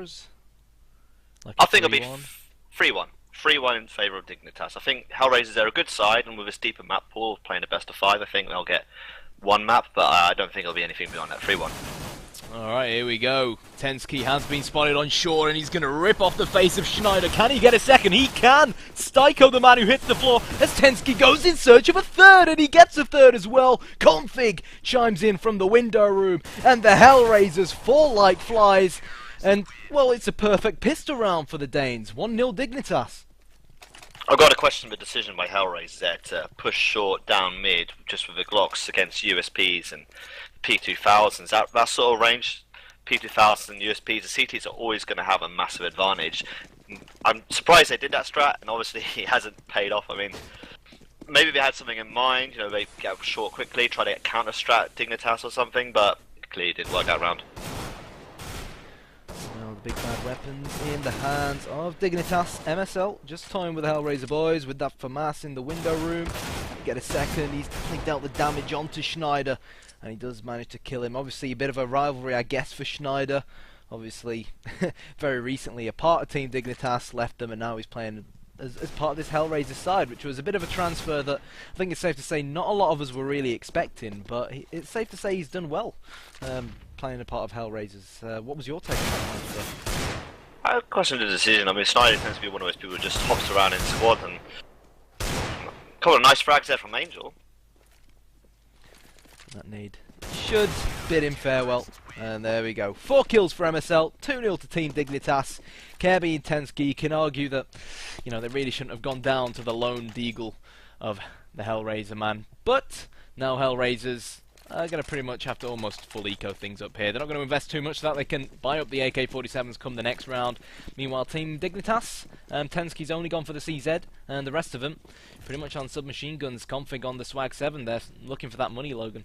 scores? Like I think it'll be 3-1? 3-1. 3-1 in favour of Dignitas. I think HellRaisers are a good side, and with a deeper map pool, playing a best of 5, I think they'll get one map, but I don't think it'll be anything beyond that. 3-1. Alright, here we go. Tensky has been spotted on shore and he's going to rip off the face of Schneider. Can he get a second? He can! Styko, the man who hits the floor, as Tensky goes in search of a third, and he gets a third as well. Config chimes in from the window room, and the HellRaisers fall like flies. And, well, it's a perfect pistol round for the Danes. 1-0 Dignitas. I've got to question the decision by HellRaisers there to push short down mid just with the Glocks against USPs and P2000s. That sort of range, P2000s and USPs, the CTs are always going to have a massive advantage. I'm surprised they did that strat, and obviously it hasn't paid off. I mean, maybe they had something in mind, you know, they get short quickly, try to get counter strat Dignitas or something, but it clearly didn't work out round. Now the big bad weapons in the hands of Dignitas. MSL just toying with the HellRaiser boys with that FAMAS in the window room. Get a second, he's definitely dealt the damage onto Schneider, and he does manage to kill him. Obviously a bit of a rivalry, I guess, for Schneider. Obviously, very recently a part of Team Dignitas left them, and now he's playing as part of this HellRaiser side, which was a bit of a transfer that I think it's safe to say not a lot of us were really expecting, but it's safe to say he's done well playing a part of HellRaisers. What was your take on that transfer? I question the decision. I mean, Schneider tends to be one of those people who just hops around in squad, and a couple of nice frags there from Angel. That need should bid him farewell. And there we go. 4 kills for MSL, 2-0 to Team Dignitas. Kirby and Tensky, you can argue that, you know, they really shouldn't have gone down to the lone deagle of the HellRaiser man. But now HellRaisers are going to pretty much have to almost full eco things up here. They're not going to invest too much so that they can buy up the AK-47s come the next round. Meanwhile, Team Dignitas, Tensky's only gone for the CZ, and the rest of them pretty much on submachine guns. Config on the Swag 7. They're looking for that money, Logan.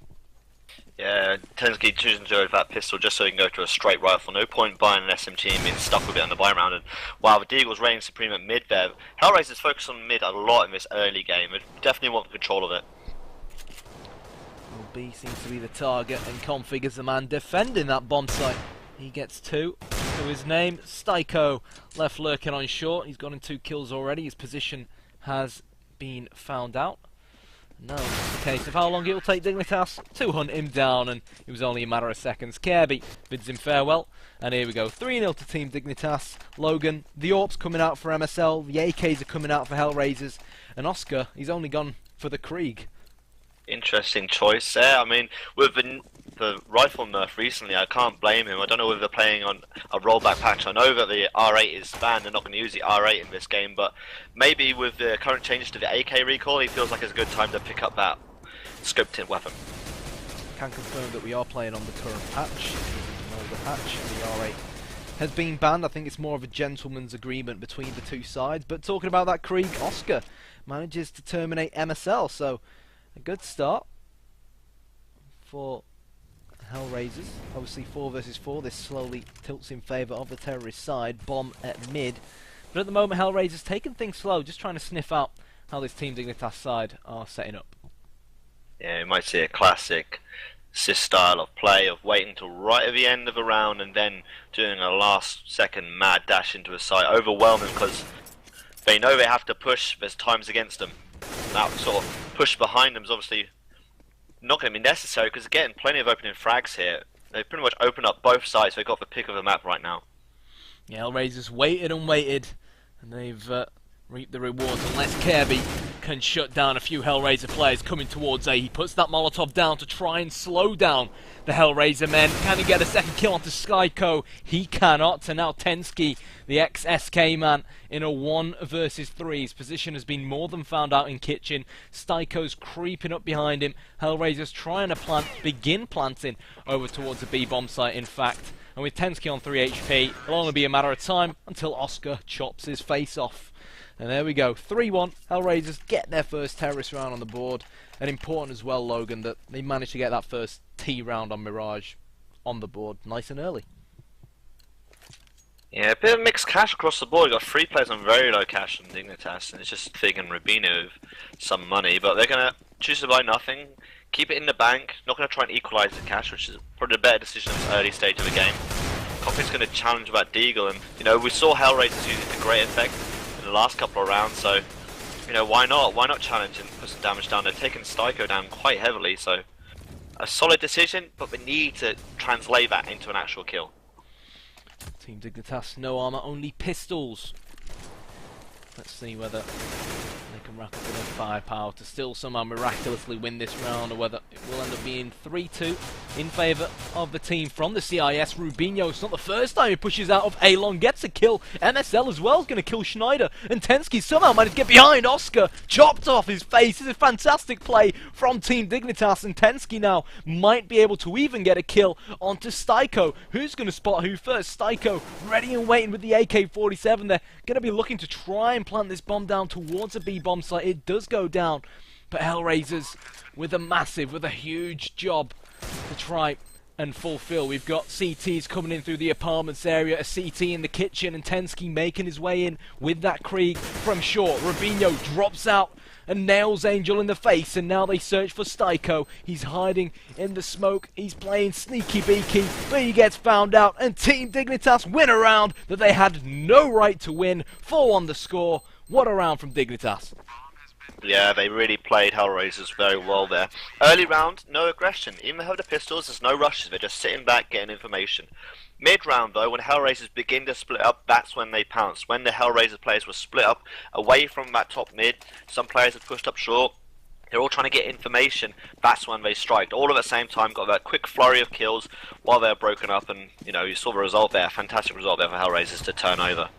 Yeah, Tensky choosing to go with that pistol just so he can go to a straight rifle. No point buying an SMG and being stuck with it on the buy round. And while the Deagle's reigning supreme at mid there, HellRaisers focus on mid a lot in this early game. They definitely want control of it. Well, B seems to be the target, and Config is the man defending that bomb site. He gets 2 to his name. Styko left lurking on short. He's gotten 2 kills already. His position has been found out. No, it's the case of how long it will take Dignitas to hunt him down, and it was only a matter of seconds. Kirby bids him farewell, and here we go. 3-0 to Team Dignitas. Logan, the AWP's coming out for MSL, the AKs are coming out for HellRaisers, and Oscar, he's only gone for the Krieg. Interesting choice there. I mean, with the rifle nerf recently, I can't blame him. I don't know whether they're playing on a rollback patch. I know that the R8 is banned. They're not going to use the R8 in this game, but maybe with the current changes to the AK recoil, he feels like it's a good time to pick up that scoped-in weapon. Can confirm that we are playing on the current patch. The patch, the R8 has been banned. I think it's more of a gentleman's agreement between the two sides. But talking about that Krieg, Oscar manages to terminate MSL, so a good start for HellRaisers. Obviously 4 versus 4, this slowly tilts in favour of the terrorist side. Bomb at mid, but at the moment HellRaisers taking things slow, just trying to sniff out how this Team Dignitas side are setting up. Yeah, you might see a classic Sys style of play of waiting till right at the end of a round and then doing a last second mad dash into a site, overwhelming because they know they have to push, there's times against them. That sort of push behind them is obviously not going to be necessary because they're getting plenty of opening frags here. They've pretty much opened up both sides, so they've got the pick of the map right now. Yeah, HellRaisers waited and waited, and they've reaped the rewards unless Kirby can shut down a few HellRaiser players coming towards A. He puts that Molotov down to try and slow down the HellRaiser men. Can he get a second kill onto Skyco? He cannot. And now Tensky, the ex-SK man, in a 1 versus 3. His position has been more than found out in kitchen. Styko's creeping up behind him. HellRaisers trying to begin planting over towards the B bomb site, in fact. And with Tensky on 3 HP, it'll only be a matter of time until Oscar chops his face off. And there we go, 3-1, HellRaisers get their first terrorist round on the board. And important as well, Logan, that they managed to get that first T round on Mirage on the board nice and early. Yeah, a bit of mixed cash across the board. You've got 3 players on very low cash on Dignitas, and it's just Fig and Rubino with some money, but they're going to choose to buy nothing, keep it in the bank, not going to try and equalise the cash, which is probably a better decision at this early stage of the game. Coffee's going to challenge about Deagle, and you know, we saw HellRaisers use it to great effect in the last couple of rounds, so you know, why not? Why not challenge and put some damage down? They've taken Styko down quite heavily, so a solid decision, but we need to translate that into an actual kill. Team Dignitas, no armor, only pistols. Let's see whether they can rack up enough firepower to still somehow miraculously win this round, or whether it will end up being 3-2 in favour of the team from the CIS. Rubinho, it's not the first time he pushes out of A-Long, gets a kill. MSL as well is going to kill Schneider, and Tensky somehow managed to get behind Oscar, chopped off his face. This is a fantastic play from Team Dignitas, and Tensky now might be able to even get a kill onto Styko. Who's going to spot who first? Styko ready and waiting with the AK-47. They're going to be looking to try and plant this bomb down towards a B-bomb site. It does go down, but HellRaisers with a huge job to try and fulfill. We've got CTs coming in through the apartments area, a CT in the kitchen, and Tensky making his way in with that Krieg from short. Rubinho drops out and nails Angel in the face, and now they search for Styko. He's hiding in the smoke, he's playing sneaky beaky, but he gets found out, and Team Dignitas win a round that they had no right to win. 4-1 the score. What a round from Dignitas. Yeah, they really played HellRaisers very well there. Early round, no aggression. Even though they have the pistols, there's no rushes. They're just sitting back, getting information. Mid-round, though, when HellRaisers begin to split up, that's when they pounce. When the HellRaisers players were split up away from that top mid, some players had pushed up short, they're all trying to get information, that's when they striked. All at the same time, got that quick flurry of kills while they're broken up, and, you know, you saw the result there. Fantastic result there for HellRaisers to turn over.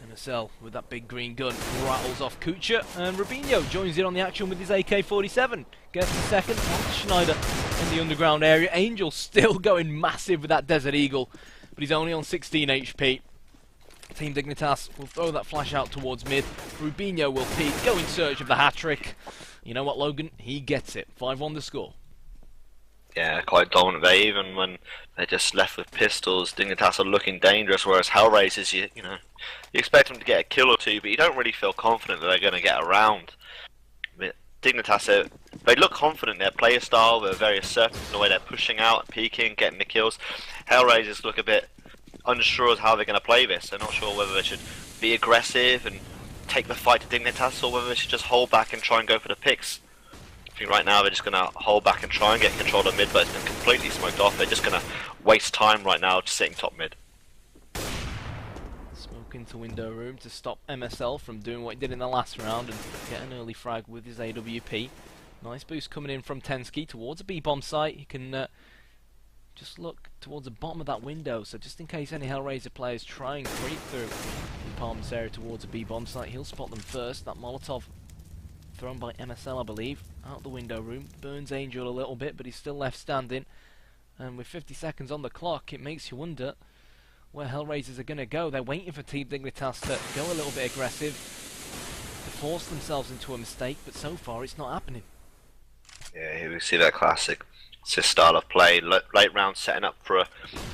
MSL with that big green gun rattles off Kucha, and Rubinho joins in on the action with his AK-47. Gets the second on Schneider in the underground area. Angel still going massive with that Desert Eagle, but he's only on 16 HP. Team Dignitas will throw that flash out towards mid. Rubinho will peek, go in search of the hat-trick. You know what, Logan? He gets it. 5-1 the score. Yeah, quite dominant there. Even when they're just left with pistols, Dignitas are looking dangerous, whereas HellRaisers, you know, you expect them to get a kill or two, but you don't really feel confident that they're going to get around. But Dignitas, they look confident in their player style, they're very assertive in the way they're pushing out, peeking, getting the kills. HellRaisers look a bit unsure of how they're going to play this. They're not sure whether they should be aggressive and take the fight to Dignitas, or whether they should just hold back and try and go for the picks. I think right now they're just going to hold back and try and get control of mid, but it's been completely smoked off. They're just going to waste time right now just sitting top mid. Smoke into window room to stop MSL from doing what he did in the last round and get an early frag with his AWP. Nice boost coming in from Tensky towards a B-bomb site. He can just look towards the bottom of that window, so just in case any HellRaiser players try and creep through the apartments area towards a B-bomb site, he'll spot them first. That Molotov thrown by MSL, I believe, out the window room. Burns Angel a little bit, but he's still left standing. And with 50 seconds on the clock, it makes you wonder where HellRaisers are going to go. They're waiting for Team Dignitas to go a little bit aggressive, to force themselves into a mistake, but so far it's not happening. Yeah, here we see that classic style of play. Late round setting up for a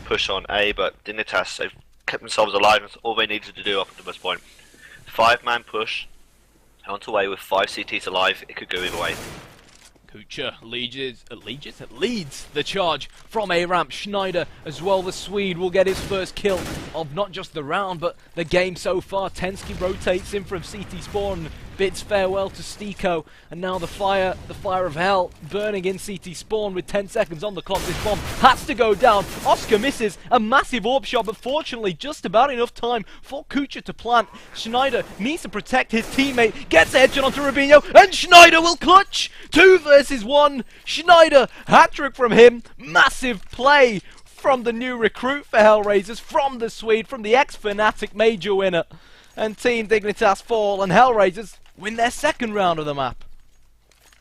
push on A, but Dignitas, they've kept themselves alive. That's all they needed to do up to this point. 5-man push. Onto A with 5 CTs alive, it could go either way. Kucha leads the charge from A-ramp. Schneider as well, the Swede, will get his first kill of not just the round, but the game so far. Tensky rotates in from CT spawn, bids farewell to Styko, and now the fire of hell burning in CT spawn with 10 seconds on the clock. This bomb has to go down. Oscar misses a massive orb shot, but fortunately just about enough time for Kucha to plant. Schneider needs to protect his teammate, gets a headshot onto Rubinho, and Schneider will clutch! 2 versus 1. Schneider, hat-trick from him. Massive play from the new recruit for HellRaisers, from the Swede, from the ex-Fnatic major winner. And Team Dignitas fall, and HellRaisers win their second round of the map.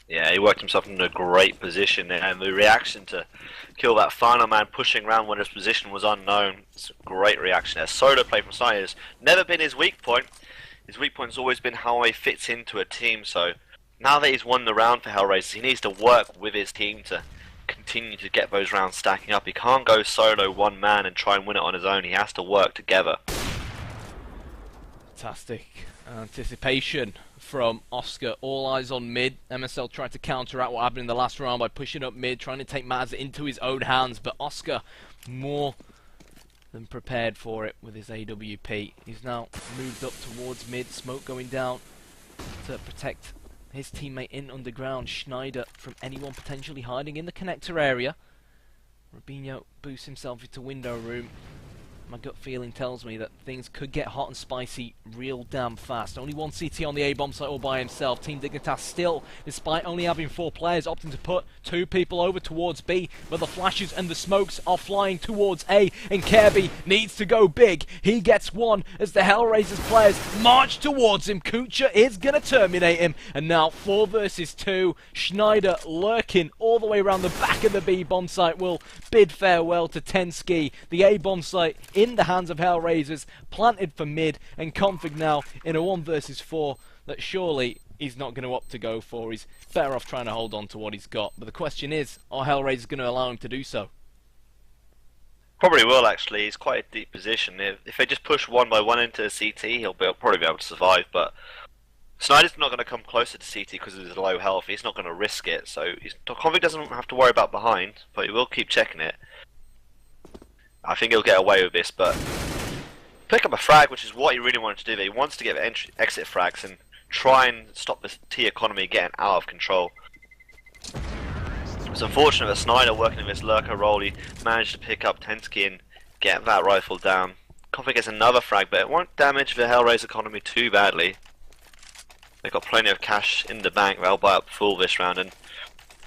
Yeah, he worked himself into a great position, and the reaction to kill that final man pushing around when his position was unknown, it's a great reaction there. Solo play from Side has never been his weak point. His weak point has always been how he fits into a team, so now that he's won the round for HellRaisers, he needs to work with his team to continue to get those rounds stacking up. He can't go solo one man and try and win it on his own. He has to work together. Fantastic anticipation from Oscar. All eyes on mid. MSL tried to counteract what happened in the last round by pushing up mid, trying to take matters into his own hands, but Oscar more than prepared for it with his AWP. He's now moved up towards mid, smoke going down to protect his teammate in underground, Schneider, from anyone potentially hiding in the connector area. Robinho boosts himself into window room. My gut feeling tells me that things could get hot and spicy real damn fast. Only one CT on the A-bomb site all by himself. Team Dignitas still, despite only having 4 players, opting to put 2 people over towards B, but the flashes and the smokes are flying towards A, and Kirby needs to go big. He gets one as the HellRaisers players march towards him. Kucha is going to terminate him, and now 4 versus 2. Schneider lurking all the way around the back of the B-bomb site will bid farewell to Tensky. The A-bomb site in the hands of HellRaisers, planted for mid, and Config now in a 1 versus 4 that surely he's not going to opt to go for. He's better off trying to hold on to what he's got. But the question is, are HellRaisers going to allow him to do so? Probably will, actually. He's quite a deep position. If they just push 1 by 1 into CT, he'll probably be able to survive, but Snyder's not going to come closer to CT because of his low health. He's not going to risk it, so Config doesn't have to worry about behind, but he will keep checking it. I think he'll get away with this, but pick up a frag, which is what he really wanted to do. He wants to get exit frags and try and stop this T economy getting out of control. It's unfortunate that Snyder, working in this lurker role, he managed to pick up Tensky and get that rifle down. Config gets another frag, but it won't damage the HellRaiser economy too badly. They've got plenty of cash in the bank. They'll buy up full this round, and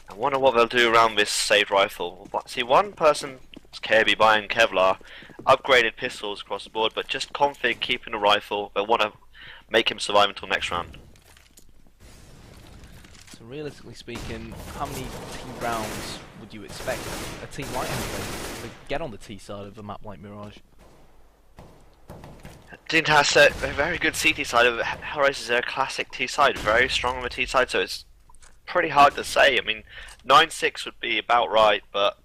I wonder what they'll do around this saved rifle. See, one person, Kirby, buying Kevlar, upgraded pistols across the board, but just Config keeping a rifle. They'll want to make him survive until next round. So realistically speaking, how many team rounds would you expect a team like HellRaisers to get on the T side of a map like Mirage? Dignitas a very good CT side. HellRaisers are a classic T side, very strong on the T side, so it's pretty hard to say. I mean, 9-6 would be about right, but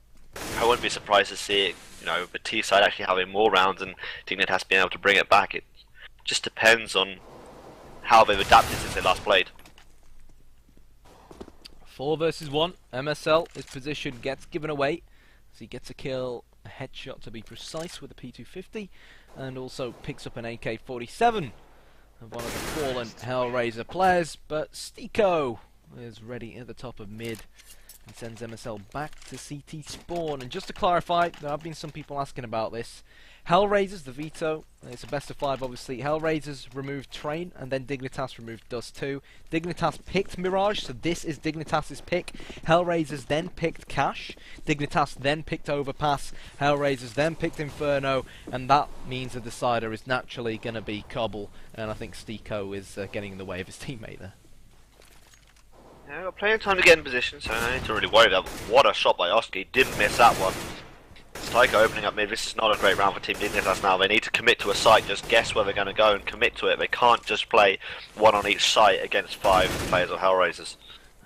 I wouldn't be surprised to see it, the T side actually having more rounds and Dignitas being able to bring it back. It just depends on how they've adapted since they last played. 4 versus 1. MSL, his position gets given away as he gets a kill, a headshot to be precise, with a P250, and also picks up an AK-47 of one of the fallen HellRaiser players. But Stiko is ready at the top of mid and sends MSL back to CT spawn. And just to clarify, there have been some people asking about this. HellRaisers, the veto, it's a best of 5 obviously. HellRaisers removed Train, and then Dignitas removed Dust 2. Dignitas picked Mirage, so this is Dignitas' pick. HellRaisers then picked Cash. Dignitas then picked Overpass. HellRaisers then picked Inferno, and that means the decider is naturally going to be Cobble, and I think Stiko is getting in the way of his teammate there. Yeah, we've got plenty of time to get in position, so I need to really worry about what a shot by Oski. Didn't miss that one. Stiko opening up mid. This is not a great round for Team Dignitas now. They need to commit to a site, just guess where they're going to go and commit to it. They can't just play 1 on each site against 5 players of HellRaisers.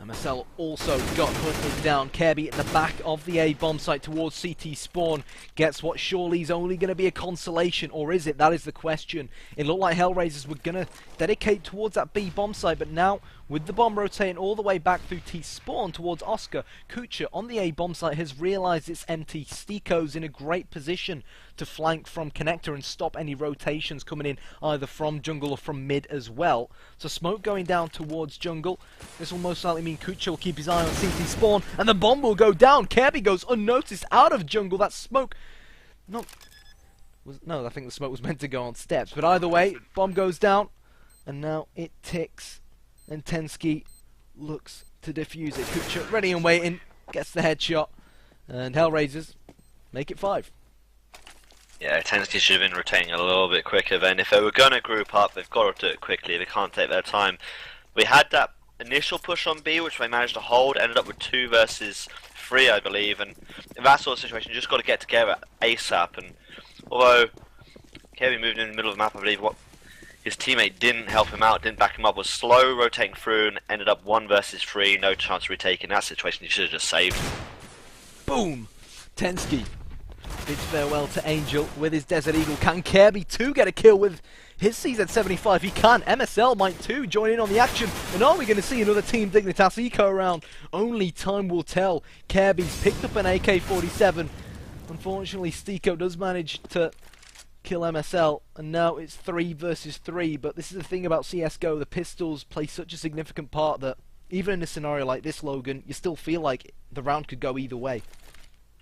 MSL also got hunted down. Kirby at the back of the A bomb site towards CT spawn gets what surely is only going to be a consolation, or is it? That is the question. It looked like HellRaisers were going to dedicate towards that B bomb site, but now with the bomb rotating all the way back through T spawn towards Oscar, Kucha on the A bomb site has realised it's empty. Stiko's in a great position to flank from connector and stop any rotations coming in either from jungle or from mid as well. So smoke going down towards jungle. This will most likely mean Kucha will keep his eye on CT spawn, and the bomb will go down. Kirby goes unnoticed out of jungle. That smoke, no, I think the smoke was meant to go on steps, but either way, bomb goes down, and now it ticks, and Tensky looks to defuse it. Kucha ready and waiting, gets the headshot, and HellRaisers make it 5. Yeah, Tensky should have been retaining a little bit quicker then. If they were going to group up, they've got to do it quickly. They can't take their time. We had that initial push on B, which they managed to hold, ended up with 2 versus 3, I believe, and in that sort of situation, you just got to get together ASAP. And although Kirby moved in the middle of the map, I believe what his teammate didn't help him out, didn't back him up, was slow rotating through, and ended up 1 versus 3, no chance of retaking that situation. He should have just saved. Boom! Tensky bids farewell to Angel with his Desert Eagle. Can Kirby too get a kill with his CZ75? He can. MSL might too join in on the action. And are we going to see another Team Dignitas eco round? Only time will tell. Kirby's picked up an AK-47. Unfortunately, Stico does manage to kill MSL, and now it's 3 versus 3. But this is the thing about CSGO, the pistols play such a significant part that even in a scenario like this, Logan, you still feel like the round could go either way.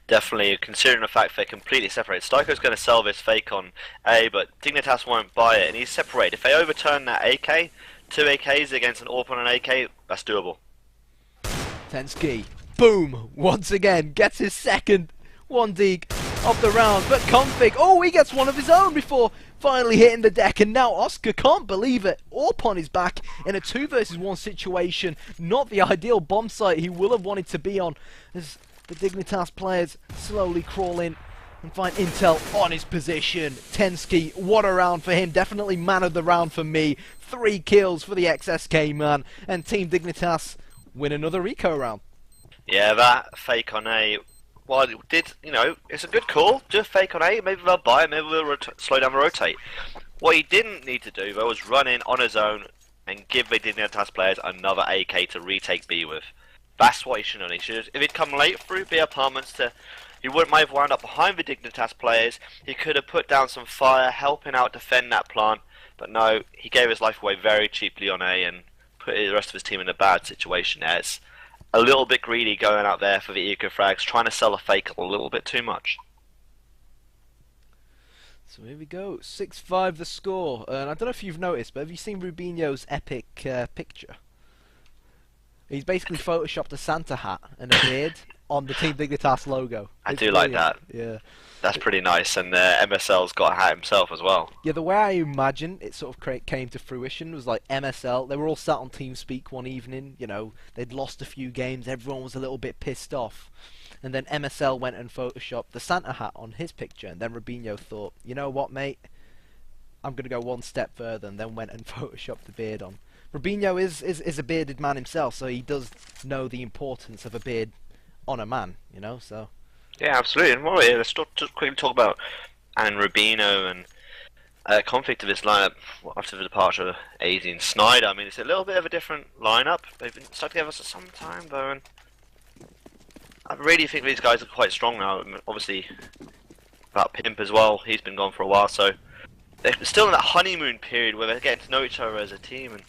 Definitely, considering the fact they're completely separated. Styko's going to sell this fake on A, but Dignitas won't buy it, and he's separated. If they overturn that AK, 2 AKs against an AWP on an AK, that's doable. Tensky, boom, once again, gets his second 1D of the round, but Config, oh, he gets one of his own before finally hitting the deck, and now Oscar can't believe it. AWP on his back in a 2 versus 1 situation, not the ideal bomb site he will have wanted to be on, as the Dignitas players slowly crawl in and find intel on his position. Tensky, what a round for him, definitely man of the round for me. 3 kills for the XSK man, and Team Dignitas win another eco round. Yeah, that fake on A, well, it did, you know, it's a good call. Do a fake on A, maybe they'll buy it, maybe they'll slow down the rotate. What he didn't need to do, though, was run in on his own and give the Dignitas players another AK to retake B with. That's what he should have done. He should, if he'd come late through B apartments, he might have wound up behind the Dignitas players. He could have put down some fire, helping out defend that plant. But no, he gave his life away very cheaply on A and put the rest of his team in a bad situation there. It's a little bit greedy going out there for the eco frags, trying to sell a fake a little bit too much. So here we go, 6-5 the score. And I don't know if you've noticed, but have you seen Rubinho's epic picture? He's basically photoshopped a Santa hat and a beard on the Team Dignitas logo. I do like that. Yeah. That's pretty nice, and MSL's got a hat himself as well. Yeah, the way I imagine it sort of came to fruition was like MSL, they were all sat on TeamSpeak one evening, you know, they'd lost a few games, everyone was a little bit pissed off. And then MSL went and photoshopped the Santa hat on his picture, and then Rubinho thought, you know what, mate, I'm going to go one step further, and then went and photoshopped the beard on. Rubinho is a bearded man himself, so he does know the importance of a beard on a man, you know, so... Yeah, absolutely. And well, yeah, let's just quickly talk about Rubino and conflict of this lineup after the departure of AZ and Snyder. I mean, it's a little bit of a different lineup. They've been stuck together for some time, though, and I really think these guys are quite strong now. I mean, obviously, about Pimp as well, he's been gone for a while, so they're still in that honeymoon period where they're getting to know each other as a team, and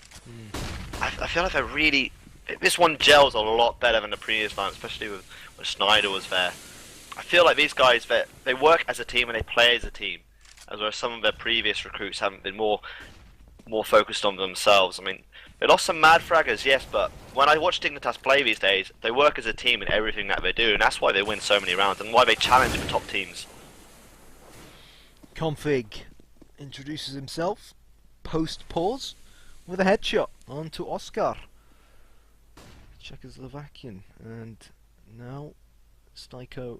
I feel like they're really... This one gels a lot better than the previous lineup, especially when Snyder was there. I feel like these guys, they work as a team and they play as a team, as whereas some of their previous recruits haven't been more focused on themselves. I mean, they lost some mad fraggers, yes, but when I watch Dignitas play these days, they work as a team in everything that they do, and that's why they win so many rounds and why they challenge the top teams. Config introduces himself, post-pause, with a headshot onto Oscar. Czechoslovakian, and now Styko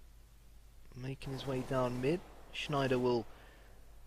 making his way down mid. Schneider will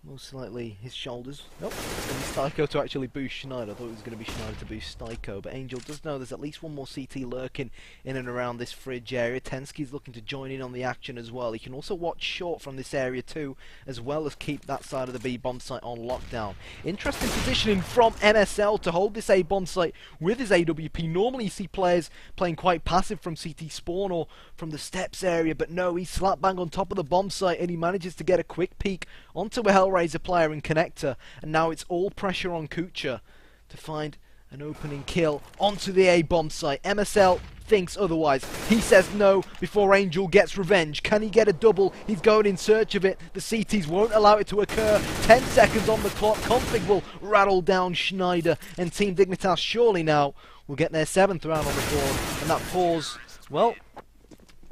most likely his shoulders. Nope, it's going to be Styko to actually boost Schneider. I thought it was going to be Schneider to boost Styko, but Angel does know there's at least one more CT lurking in and around this fridge area. Tensky's looking to join in on the action as well. He can also watch short from this area too, as well as keep that side of the B bomb site on lockdown. Interesting positioning from MSL to hold this A bomb site with his AWP. Normally you see players playing quite passive from CT spawn or from the steps area, but no, he's slap bang on top of the bomb site and he manages to get a quick peek onto a HellRaiser player in connector, and now it's all pressure on Kucha to find an opening kill onto the A bomb site. MSL thinks otherwise. He says no before Angel gets revenge. Can he get a double? He's going in search of it. The CTs won't allow it to occur. 10 seconds on the clock. Config will rattle down Schneider, and Team Dignitas surely now will get their 7th round on the board, and that pause, well,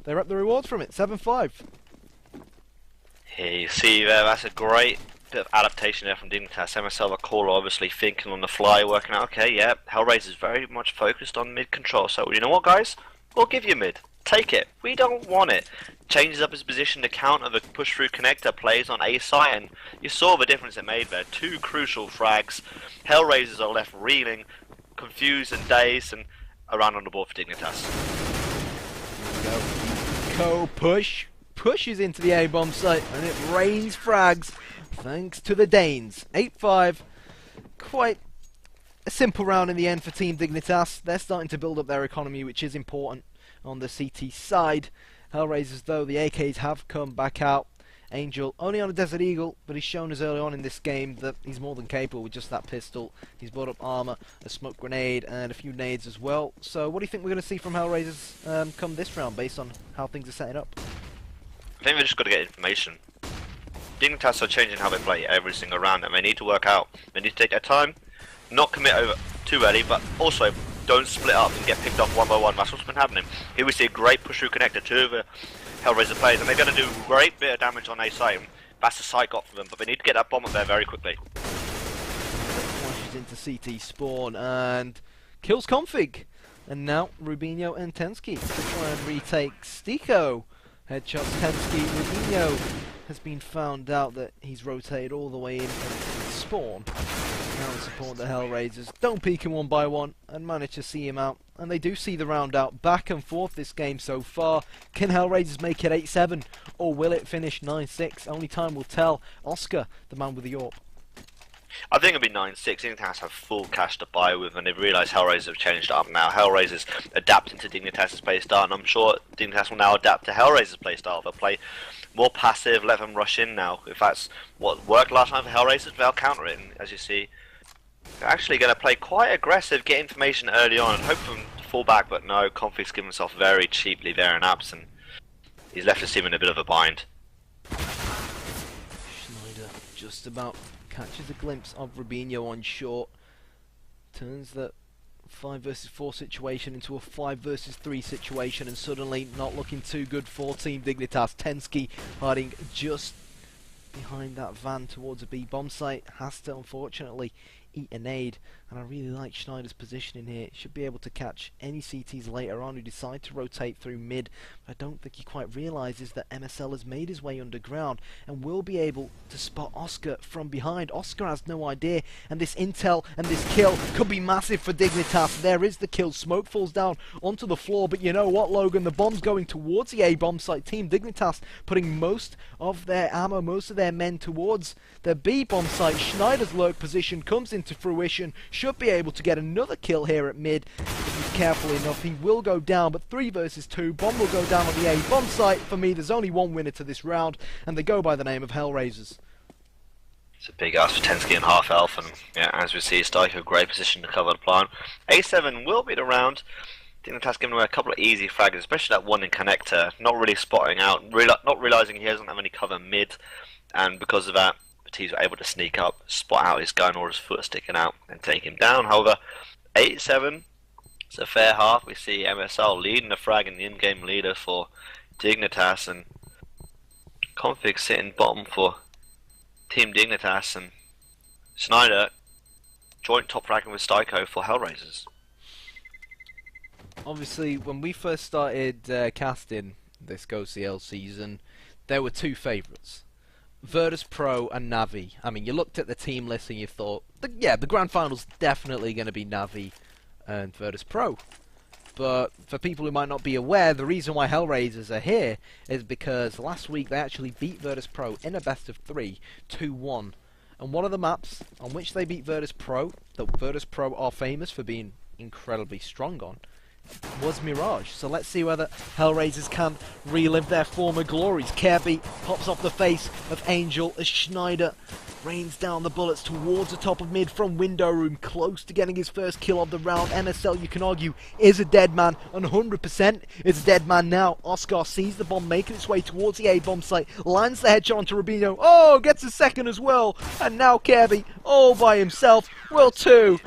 they're up the rewards from it. 7-5. Here you see there, that's a great bit of adaptation there from Dignitas. MSL, the caller, obviously thinking on the fly, working out, okay, yeah, HellRaisers is very much focused on mid control, so you know what, guys? We'll give you mid. Take it. We don't want it. Changes up his position to counter the push-through connector plays on A site, and you saw the difference it made there. 2 crucial frags. HellRaisers are left reeling, confused and dazed, and around on the board for Dignitas. Here we go. Push. Pushes into the A-bomb site, and it rains frags thanks to the Danes. 8-5. Quite a simple round in the end for Team Dignitas. They're starting to build up their economy, which is important on the CT side. HellRaisers, though, the AKs have come back out. Angel only on a Desert Eagle, but he's shown us early on in this game that he's more than capable with just that pistol. He's brought up armor, a smoke grenade, and a few nades as well. So what do you think we're going to see from HellRaisers come this round, based on how things are setting up? I think we've just got to get information. Dignitas are changing how they play every single round, and they need to work out. They need to take their time, not commit over too early, but also don't split up and get picked off one by one. That's what's been happening. Here we see a great push-through connector, two of the HellRaiser players, and they're going to do a great bit of damage on A site. That's the site got for them, but they need to get that bomb up there very quickly. Flashes into CT spawn and kills Config. And now Rubinho and Tensky to try and retake Stiko. Headshots Tensky. Rubinho has been found out that he's rotated all the way in from spawn. Now in support the HellRaisers don't peek him one by one and manage to see him out. And they do see the round out. Back and forth this game so far. Can HellRaisers make it 8-7 or will it finish 9-6? Only time will tell. Oscar, the man with the AWP. I think it'll be 9-6. Dignitas have full cash to buy with, and they've realised HellRaisers have changed it up now. HellRaisers adapting to Dignitas' playstyle, and I'm sure Dignitas will now adapt to HellRaisers' playstyle. They'll play more passive, let them rush in now. If that's what worked last time for HellRaisers, they'll counter it, and as you see, they're actually going to play quite aggressive, get information early on, and hope for them to fall back, but no, Config's given himself very cheaply there in abs, and he's left us in a bit of a bind. Schneider just about catches a glimpse of Rubinho on short, turns that 5 versus 4 situation into a 5 versus 3 situation, and suddenly not looking too good for Team Dignitas. Tensky hiding just behind that van towards a B bomb site, has to unfortunately eat a nade, and I really like Schneider's positioning here. Should be able to catch any CTs later on who decide to rotate through mid. I don't think he quite realises that MSL has made his way underground and will be able to spot Oscar from behind. Oscar has no idea, and this intel and this kill could be massive for Dignitas. There is the kill. Smoke falls down onto the floor, but you know what, Logan? The bomb's going towards the A bomb site. Team Dignitas putting most of their ammo, most of their men towards the B bomb site. Schneider's lurk position comes into fruition. Should be able to get another kill here at mid if he's careful enough. He will go down, but 3 versus 2. Bomb will go down on the A bomb site. For me, there's only one winner to this round, and they go by the name of HellRaisers. It's a big ask for Tensky and half health, and yeah, as we see, Stike a great position to cover the plant. A7 will be the round. Dignitas giving away a couple of easy frags, especially that one in connector. Not really spotting out, not realising he doesn't have any cover mid, and because of that, Teams were able to sneak up, spot out his gun or his foot sticking out, and take him down. However, 8-7, it's a fair half. We see MSL leading the frag and the in-game leader for Dignitas, and Config sitting bottom for Team Dignitas, and Schneider joint top fragging with Styko for HellRaisers. Obviously, when we first started casting this GOCL season, there were 2 favourites. Virtus Pro and Navi. I mean, you looked at the team list and you thought, yeah, the grand final's definitely going to be Navi and Virtus Pro. But for people who might not be aware, the reason why HellRaisers are here is because last week they actually beat Virtus Pro in a best of 3, 2-1. And one of the maps on which they beat Virtus Pro, that Virtus Pro are famous for being incredibly strong on, was Mirage. So let's see whether HellRaisers can relive their former glories. Kirby pops off the face of Angel as Schneider rains down the bullets towards the top of mid from window room, close to getting his first kill of the round. MSL, you can argue, is a dead man, and 100% is a dead man now. Oscar sees the bomb making its way towards the A bomb site, lands the headshot onto Rubinho, oh, gets a second as well, and now Kirby all by himself will too.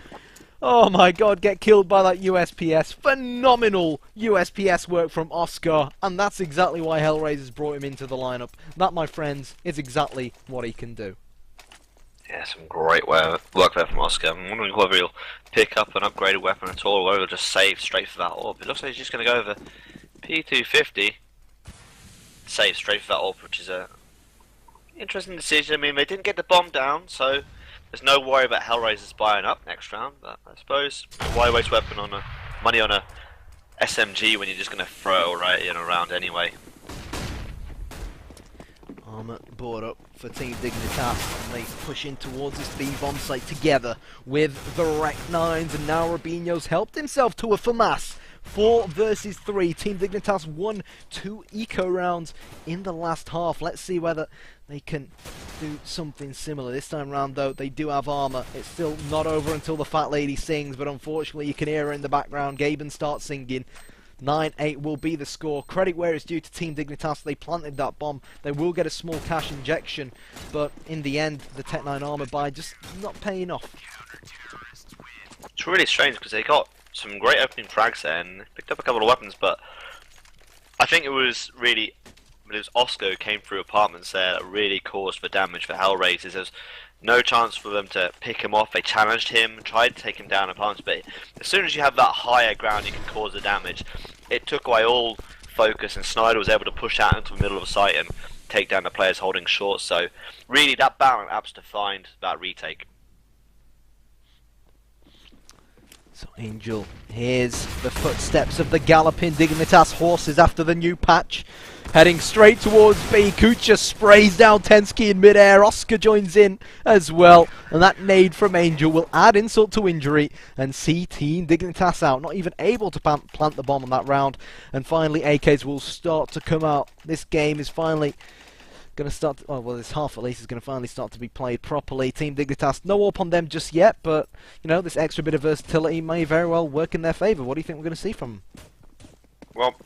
Oh my god, get killed by that USPS. Phenomenal USPS work from Oscar, and that's exactly why HellRaisers brought him into the lineup. That, my friends, is exactly what he can do. Yeah, some great work there from Oscar. I'm wondering whether he'll pick up an upgraded weapon at all, or whether he'll just save straight for that orb. It looks like he's just going to go over P250, save straight for that orb, which is a interesting decision. I mean, they didn't get the bomb down, so there's no worry about HellRaisers buying up next round, but I suppose why waste weapon on money on a SMG when you're just going to throw it right in around anyway. Armor brought up for Team Dignitas, and they push in towards this B bomb site together with the Rec 9s, and now Rubinho's helped himself to a FAMAS 4 versus 3. Team Dignitas won 2 eco rounds in the last half. Let's see whether they can do something similar. This time round, though, they do have armor. It's still not over until the fat lady sings, but unfortunately you can hear her in the background. Gaben starts singing. 9-8 will be the score. Credit where it's due to Team Dignitas. They planted that bomb. They will get a small cash injection, but in the end, the Tech 9 armor buy just not paying off. It's really strange because they got some great opening frags there and picked up a couple of weapons, but I think it was Oscar who came through apartments there that really caused the damage for HellRaisers. There's no chance for them to pick him off. They challenged him, tried to take him down apartments, but as soon as you have that higher ground you can cause the damage. It took away all focus, and Snyder was able to push out into the middle of the site and take down the players holding short. So really that balance helps to find that retake. So Angel hears the footsteps of the galloping Dignitas horses after the new patch. Heading straight towards B. Kucha sprays down Tensky in midair. Oscar joins in as well. And that nade from Angel will add insult to injury and see Team Dignitas out. Not even able to plant the bomb on that round. And finally AKs will start to come out. This game is finally going to start, well, this half at least is going to finally start to be played properly. Team Dignitas, no up on them just yet, but you know, this extra bit of versatility may very well work in their favour. What do you think we're going to see from them? Well,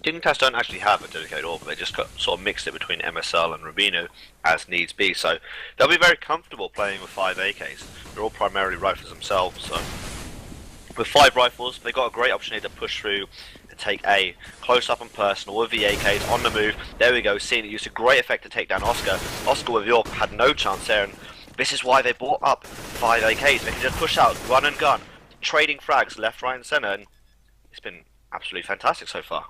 Dignitas don't actually have a dedicated AWP, they just sort of mixed it between MSL and Rubino as needs be, so they'll be very comfortable playing with 5 AKs. They're all primarily rifles themselves, so with 5 rifles they've got a great opportunity to push through and take A, close up and personal with the AKs on the move. There we go, seeing it used to great effect to take down Oscar. Oscar with York had no chance there, and this is why they brought up 5 AKs. They can just push out, run and gun, trading frags left, right and centre, and it's been absolutely fantastic so far.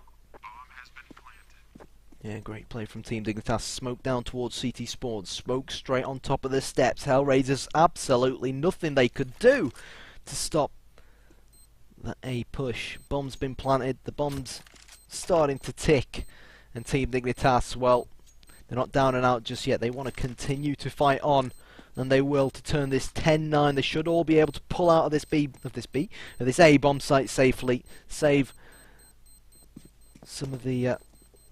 Yeah, great play from Team Dignitas. Smoke down towards CT Sports. Smoke straight on top of the steps. HellRaisers, absolutely nothing they could do to stop that A push. Bomb's been planted. The bomb's starting to tick. And Team Dignitas, well, they're not down and out just yet. They want to continue to fight on. And they will to turn this 10-9. They should all be able to pull out of this this A bomb site safely. Save some of the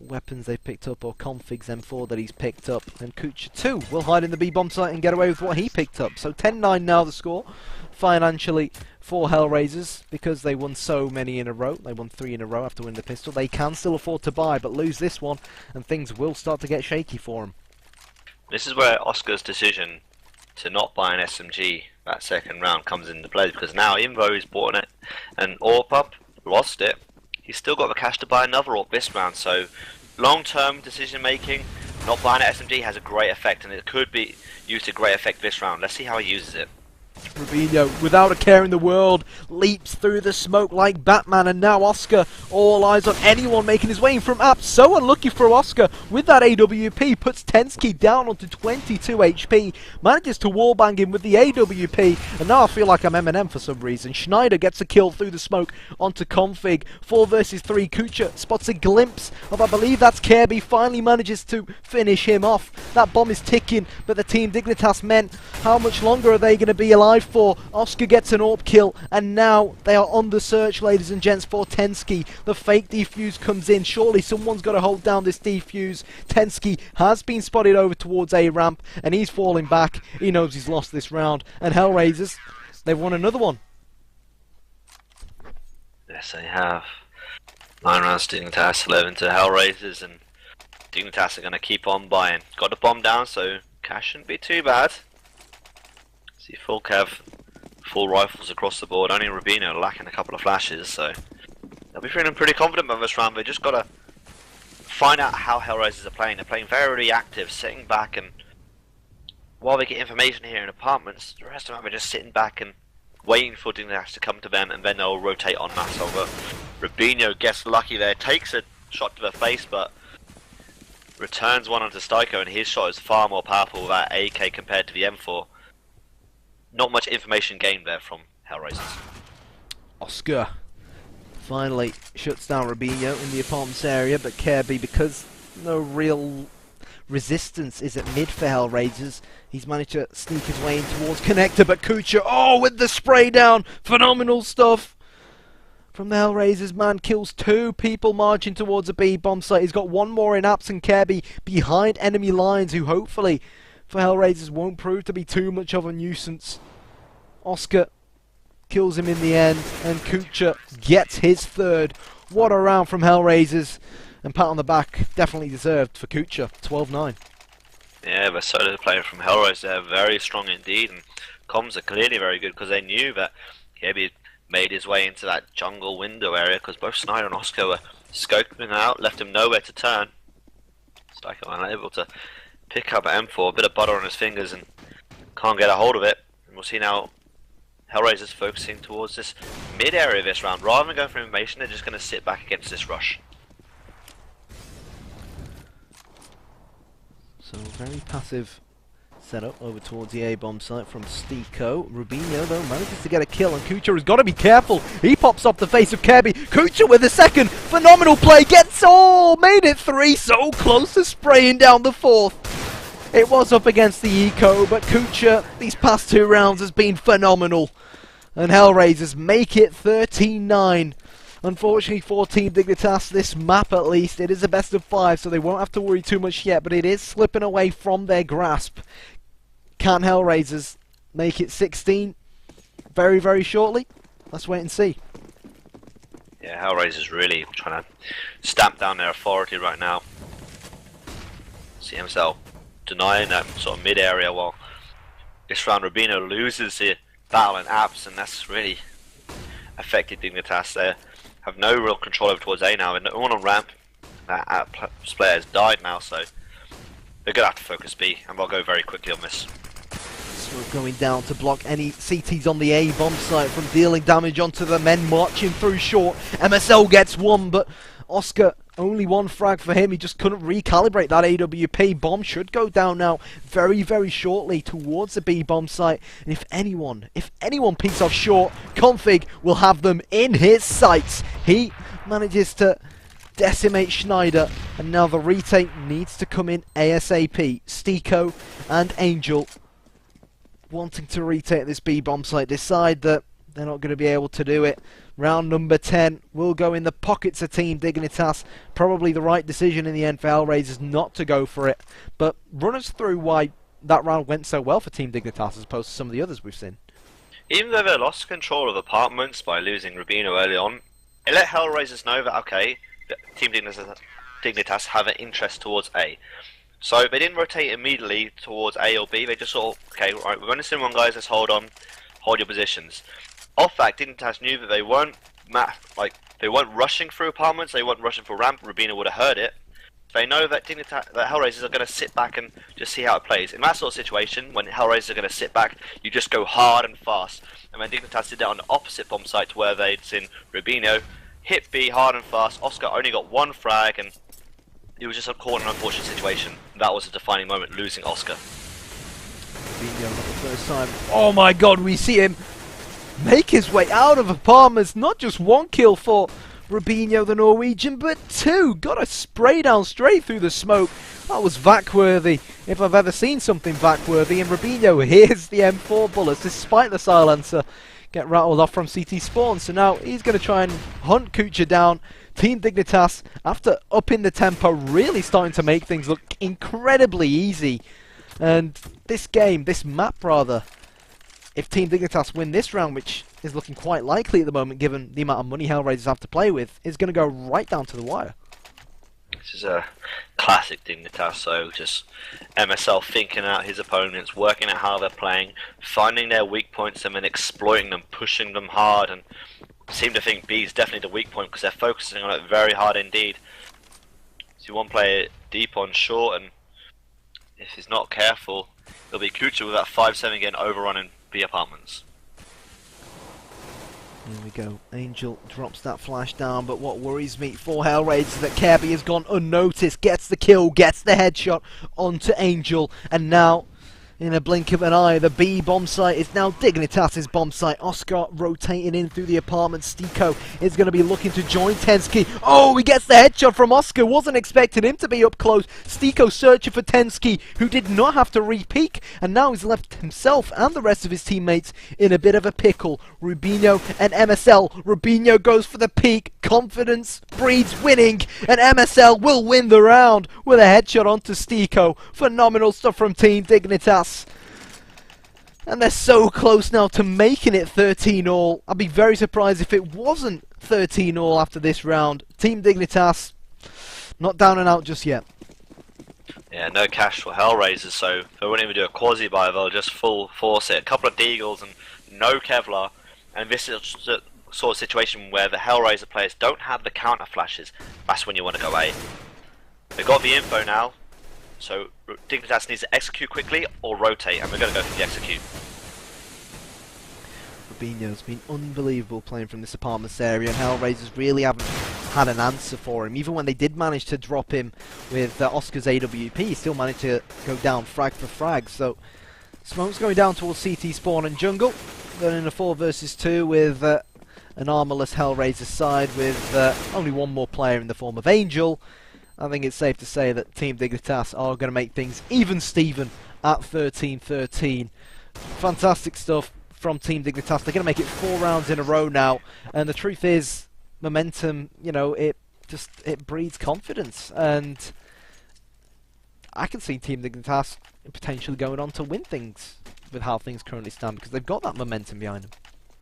weapons they've picked up, or configs M4 that he's picked up, and Kucha too will hide in the B bomb site and get away with what he picked up. So 10-9 now the score financially for HellRaisers, because they won so many in a row. They won 3 in a row after winning the pistol. They can still afford to buy, but lose this one and things will start to get shaky for them. This is where Oscar's decision to not buy an SMG that second round comes into play, because now even though he's bought it and AWP up, lost it, he's still got the cash to buy another AWP this round. So long-term decision making, not buying an SMG has a great effect, and it could be used to great effect this round. Let's see how he uses it. Rubino, without a care in the world, leaps through the smoke like Batman, and now Oscar, all eyes on anyone making his way in from App. So unlucky for Oscar with that AWP, puts Tensky down onto 22 HP, manages to wallbang him with the AWP, and now I feel like I'm Eminem for some reason. Schneider gets a kill through the smoke onto config. 4 versus 3, Kucha spots a glimpse of, I believe that's Kirby, finally manages to finish him off. That bomb is ticking, but the Team Dignitas men, how much longer are they going to be alive for? Oscar gets an AWP kill, and now they are on the search, ladies and gents, for Tensky. The fake defuse comes in. Surely someone's got to hold down this defuse. Tensky has been spotted over towards A ramp, and he's falling back. He knows he's lost this round, and HellRaisers, they've won another one. Yes, they have. 9 rounds to Dignitas, 11 to HellRaisers, and Dignitas are going to keep on buying. Got the bomb down, so cash shouldn't be too bad. See, full cav, full rifles across the board. Only Rubino lacking a couple of flashes, so they'll be feeling pretty confident about this round. They just got to find out how HellRaisers are playing. They're playing very reactive, sitting back, and while they get information here in apartments, the rest of them are just sitting back and waiting for Dignitas to come to them, and then they'll rotate on mass over. Rubino gets lucky there, takes a shot to the face, but returns one onto Styko, and his shot is far more powerful with that AK compared to the M4. Not much information gained there from HellRaisers. Oscar finally shuts down Rubino in the apartments area, but Kirby, because no real resistance is at mid for HellRaisers, he's managed to sneak his way in towards connector, but Kucha, oh, with the spray down, phenomenal stuff from the HellRaisers. Man kills 2 people marching towards a B bomb site. He's got 1 more in Apps and Kirby behind enemy lines, who hopefully for HellRaisers won't prove to be too much of a nuisance. Oscar kills him in the end, and Kucha gets his 3rd. What a round from HellRaisers, and pat on the back definitely deserved for Kucha. 12-9. Yeah, but so did the player from HellRaisers. They're very strong indeed, and comms are clearly very good because they knew that Kirby made his way into that jungle window area, because both Snyder and Oscar were scoping him out, left him nowhere to turn. Striker unable to pick up an M4, a bit of butter on his fingers, and can't get a hold of it. And we'll see now HellRaisers focusing towards this mid area this round. Rather than going for information, they're just going to sit back against this rush. So very passive setup over towards the A-bomb site from Stico. Rubinho though manages to get a kill, and Kucha has got to be careful. He pops off the face of Kirby. Kucha with a 2nd. Phenomenal play. Gets made it 3. So close to spraying down the 4th. It was up against the eco, but Kucha these past 2 rounds has been phenomenal. And HellRaisers make it 13-9. Unfortunately for Team Dignitas, this map at least, it is a best of 5, so they won't have to worry too much yet, but it is slipping away from their grasp. Can HellRaisers make it 16 very, very shortly? Let's wait and see. Yeah, HellRaisers really trying to stamp down their authority right now. See himself denying that sort of mid area, while this round Rubino loses the battle in Apps, and that's really affected Dignitas. They have no real control over towards A now, and no one on ramp. That Apps player has died now, so they're going to have to focus B, and they'll go very quickly on this. Smoke going down to block any CTs on the A bomb site from dealing damage onto the men marching through short. MSL gets 1, but Oscar, only 1 frag for him. He just couldn't recalibrate that AWP. Bomb should go down now very, very shortly towards the B bomb site. And if anyone peeks off short, Config will have them in his sights. He manages to decimate Schneider, and now the retake needs to come in ASAP. Stico and Angel wanting to retake this B bomb site decide that they're not going to be able to do it. Round number 10 will go in the pockets of Team Dignitas. Probably the right decision in the end for HellRaisers not to go for it. But run us through why that round went so well for Team Dignitas as opposed to some of the others we've seen. Even though they lost control of apartments by losing Rubino early on, it let HellRaisers know that, okay, Team Dignitas have an interest towards A. So they didn't rotate immediately towards A or B, they just sort of, okay, right, we're going to send 1 guys, let's hold on, hold your positions. Off that, Dignitas knew that they weren't rushing through apartments, they weren't rushing for ramp. Rubino would have heard it. They know that HellRaisers are going to sit back and just see how it plays. In that sort of situation, when HellRaisers are going to sit back, you just go hard and fast. And when Dignitas did that on the opposite bomb site where they'd seen Rubino hit B hard and fast, Oscar only got 1 frag, and it was just a caught in an unfortunate situation. That was a defining moment, losing Oscar. Rubino not the first time. Oh my god, we see him make his way out of apartments. Not just 1 kill for Rubinho the Norwegian, but 2. Got a spray down straight through the smoke. That was vac-worthy, if I've ever seen something vac-worthy. And Rubinho hears the M4 bullets, despite the silencer, get rattled off from CT spawn. So now he's going to try and hunt Kucha down. Team Dignitas, after upping the tempo, really starting to make things look incredibly easy. And this game, this map rather, if Team Dignitas win this round, which is looking quite likely at the moment given the amount of money HellRaisers have to play with, is going to go right down to the wire. This is a classic Dignitas, so just MSL thinking out his opponents, working out how they're playing, finding their weak points and then exploiting them, pushing them hard, and seem to think B is definitely the weak point because they're focusing on it very hard indeed. See 1 player deep on short, and if he's not careful, it'll be Kucha with that 5-7 getting overrun in B apartments. There we go. Angel drops that flash down, but what worries me for HellRaisers is that Kirby has gone unnoticed, gets the kill, gets the headshot onto Angel, and now in a blink of an eye. The B bomb site is now Dignitas' bomb site. Oscar rotating in through the apartment. Stiko is going to be looking to join Tensky. Oh, he gets the headshot from Oscar. Wasn't expecting him to be up close. Stiko searching for Tensky, who did not have to re-peek, and now he's left himself and the rest of his teammates in a bit of a pickle. Rubinho and MSL. Rubinho goes for the peek. Confidence breeds winning, and MSL will win the round with a headshot onto Stiko. Phenomenal stuff from Team Dignitas. And they're so close now to making it 13-all. I'd be very surprised if it wasn't 13-all after this round. Team Dignitas, not down and out just yet. Yeah, no cash for HellRaisers, so they won't even do a quasi-buy, they'll just full force it. A couple of Deagles and no Kevlar. And this is the sort of situation where the HellRaiser players don't have the counter flashes. That's when you want to go A. They've got the info now. So Dignitas needs to execute quickly or rotate, and we're going to go for the execute. Rubinho's been unbelievable playing from this apartments area, and HellRaisers really haven't had an answer for him. Even when they did manage to drop him with Oscar's AWP, he still managed to go down frag for frag. So Smoke's going down towards CT spawn and jungle. Then in a 4 versus 2 with an armorless HellRaisers side with only one more player in the form of Angel. I think it's safe to say that Team Dignitas are going to make things even Steven at 13-13. Fantastic stuff from Team Dignitas. They're going to make it 4 rounds in a row now. And the truth is, momentum, you know, it breeds confidence. And I can see Team Dignitas potentially going on to win things with how things currently stand, because they've got that momentum behind them.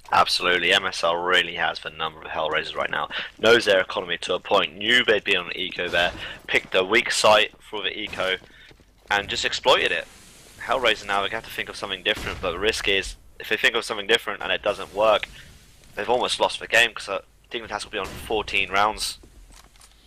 Absolutely, MSL really has the number of HellRaisers right now. Knows their economy to a point, knew they'd be on an eco there, picked a weak site for the eco, and just exploited it. HellRaiser now, they have to think of something different, but the risk is, if they think of something different and it doesn't work, they've almost lost the game, because Dignitas will be on 14 rounds.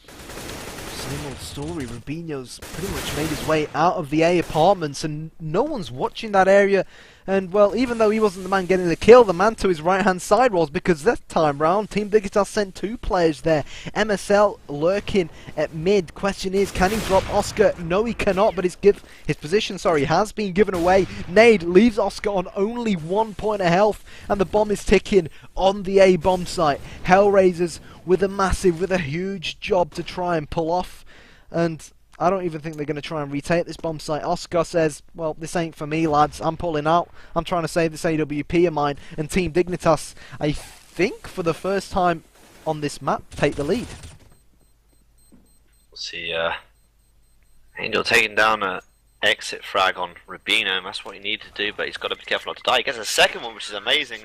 Same old story. Rubinho's pretty much made his way out of the A apartments, and no one's watching that area. And, well, even though he wasn't the man getting the kill, the man to his right-hand side was, because this time round, Team Dignitas sent 2 players there. MSL lurking at mid. Question is, can he drop Oscar? No, he cannot, but his position, has been given away. Nade leaves Oscar on only 1 point of health, and the bomb is ticking on the A bomb site. HellRaisers with a huge job to try and pull off, and I don't even think they're going to try and retake this bomb site. Oscar says, well, this ain't for me, lads. I'm pulling out. I'm trying to save this AWP of mine. And Team Dignitas, I think, for the first time on this map, take the lead. We'll see, Angel taking down a exit frag on Rubino, and that's what he needed to do, but he's got to be careful not to die. He gets a second one, which is amazing.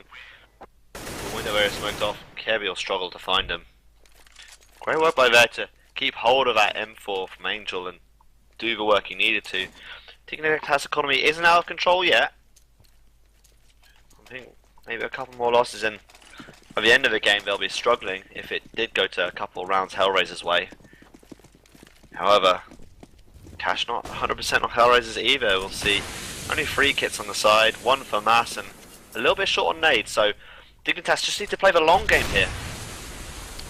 The window area smoked off. Kirby will struggle to find him. Great work by there to keep hold of that M4 from Angel and do the work he needed to. Dignitas' economy isn't out of control yet. I think maybe a couple more losses, and at the end of the game they'll be struggling if it did go to a couple of rounds HellRaisers' way. However, cash not 100% on HellRaisers either. We'll see only 3 kits on the side, 1 for Mass, and a little bit short on nade, so Dignitas just need to play the long game here.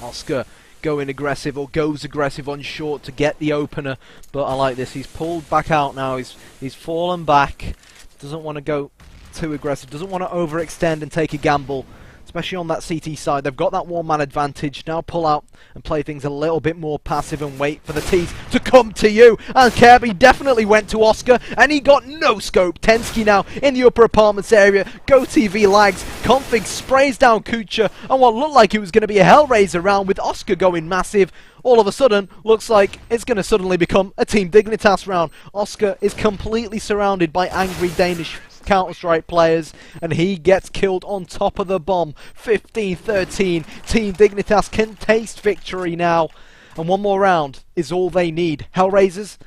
Oscar going aggressive, or goes aggressive on short to get the opener, but I like this. He's pulled back out now. He's fallen back. Doesn't want to go too aggressive. Doesn't want to overextend and take a gamble, especially on that CT side. They've got that 1-man advantage. Now pull out and play things a little bit more passive and wait for the T's to come to you. And Kirby definitely went to Oscar, and he got no scope. Tensky now in the upper apartments area. GoTV lags. Config sprays down Kucha, and what looked like it was going to be a HellRaiser round with Oscar going massive, all of a sudden looks like it's going to suddenly become a Team Dignitas round. Oscar is completely surrounded by angry Danish Counter-Strike players, and he gets killed on top of the bomb. 15-13. Team Dignitas can taste victory now, and 1 more round is all they need. HellRaisers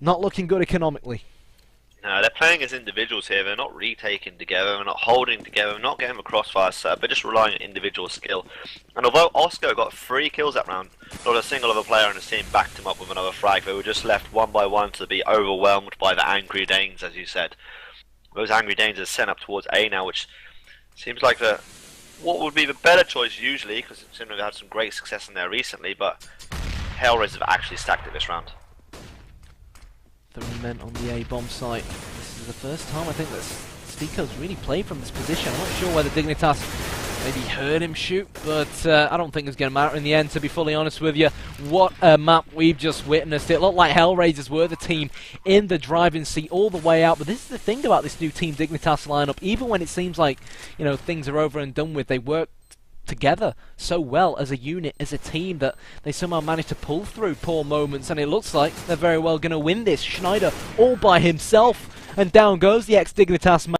not looking good economically. No, they're playing as individuals here. They're not retaking together, they're not holding together, they're not getting the crossfire set, but just relying on individual skill. And although Oscar got 3 kills that round, not a single other player on his team backed him up with another frag. They were just left 1 by 1 to be overwhelmed by the angry Danes, as you said. Those angry Danes are sent up towards A now, which seems like what would be the better choice usually, because it seems like they've had some great success in there recently, but HellRaisers have actually stacked it this round. 3 men on the A bomb site. This is is the first time I think that Stico's really played from this position. I'm not sure whether Dignitas maybe heard him shoot, but I don't think it's going to matter in the end, to be fully honest with you. What a map we've just witnessed. It looked like HellRaisers were the team in the driving seat all the way out, but this is the thing about this new Team Dignitas lineup. Even when it seems like, you know, things are over and done with, they work together so well as a unit, as a team, that they somehow managed to pull through poor moments, and it looks like they're very well going to win this. Schneider all by himself, and down goes the ex-Dignitas man.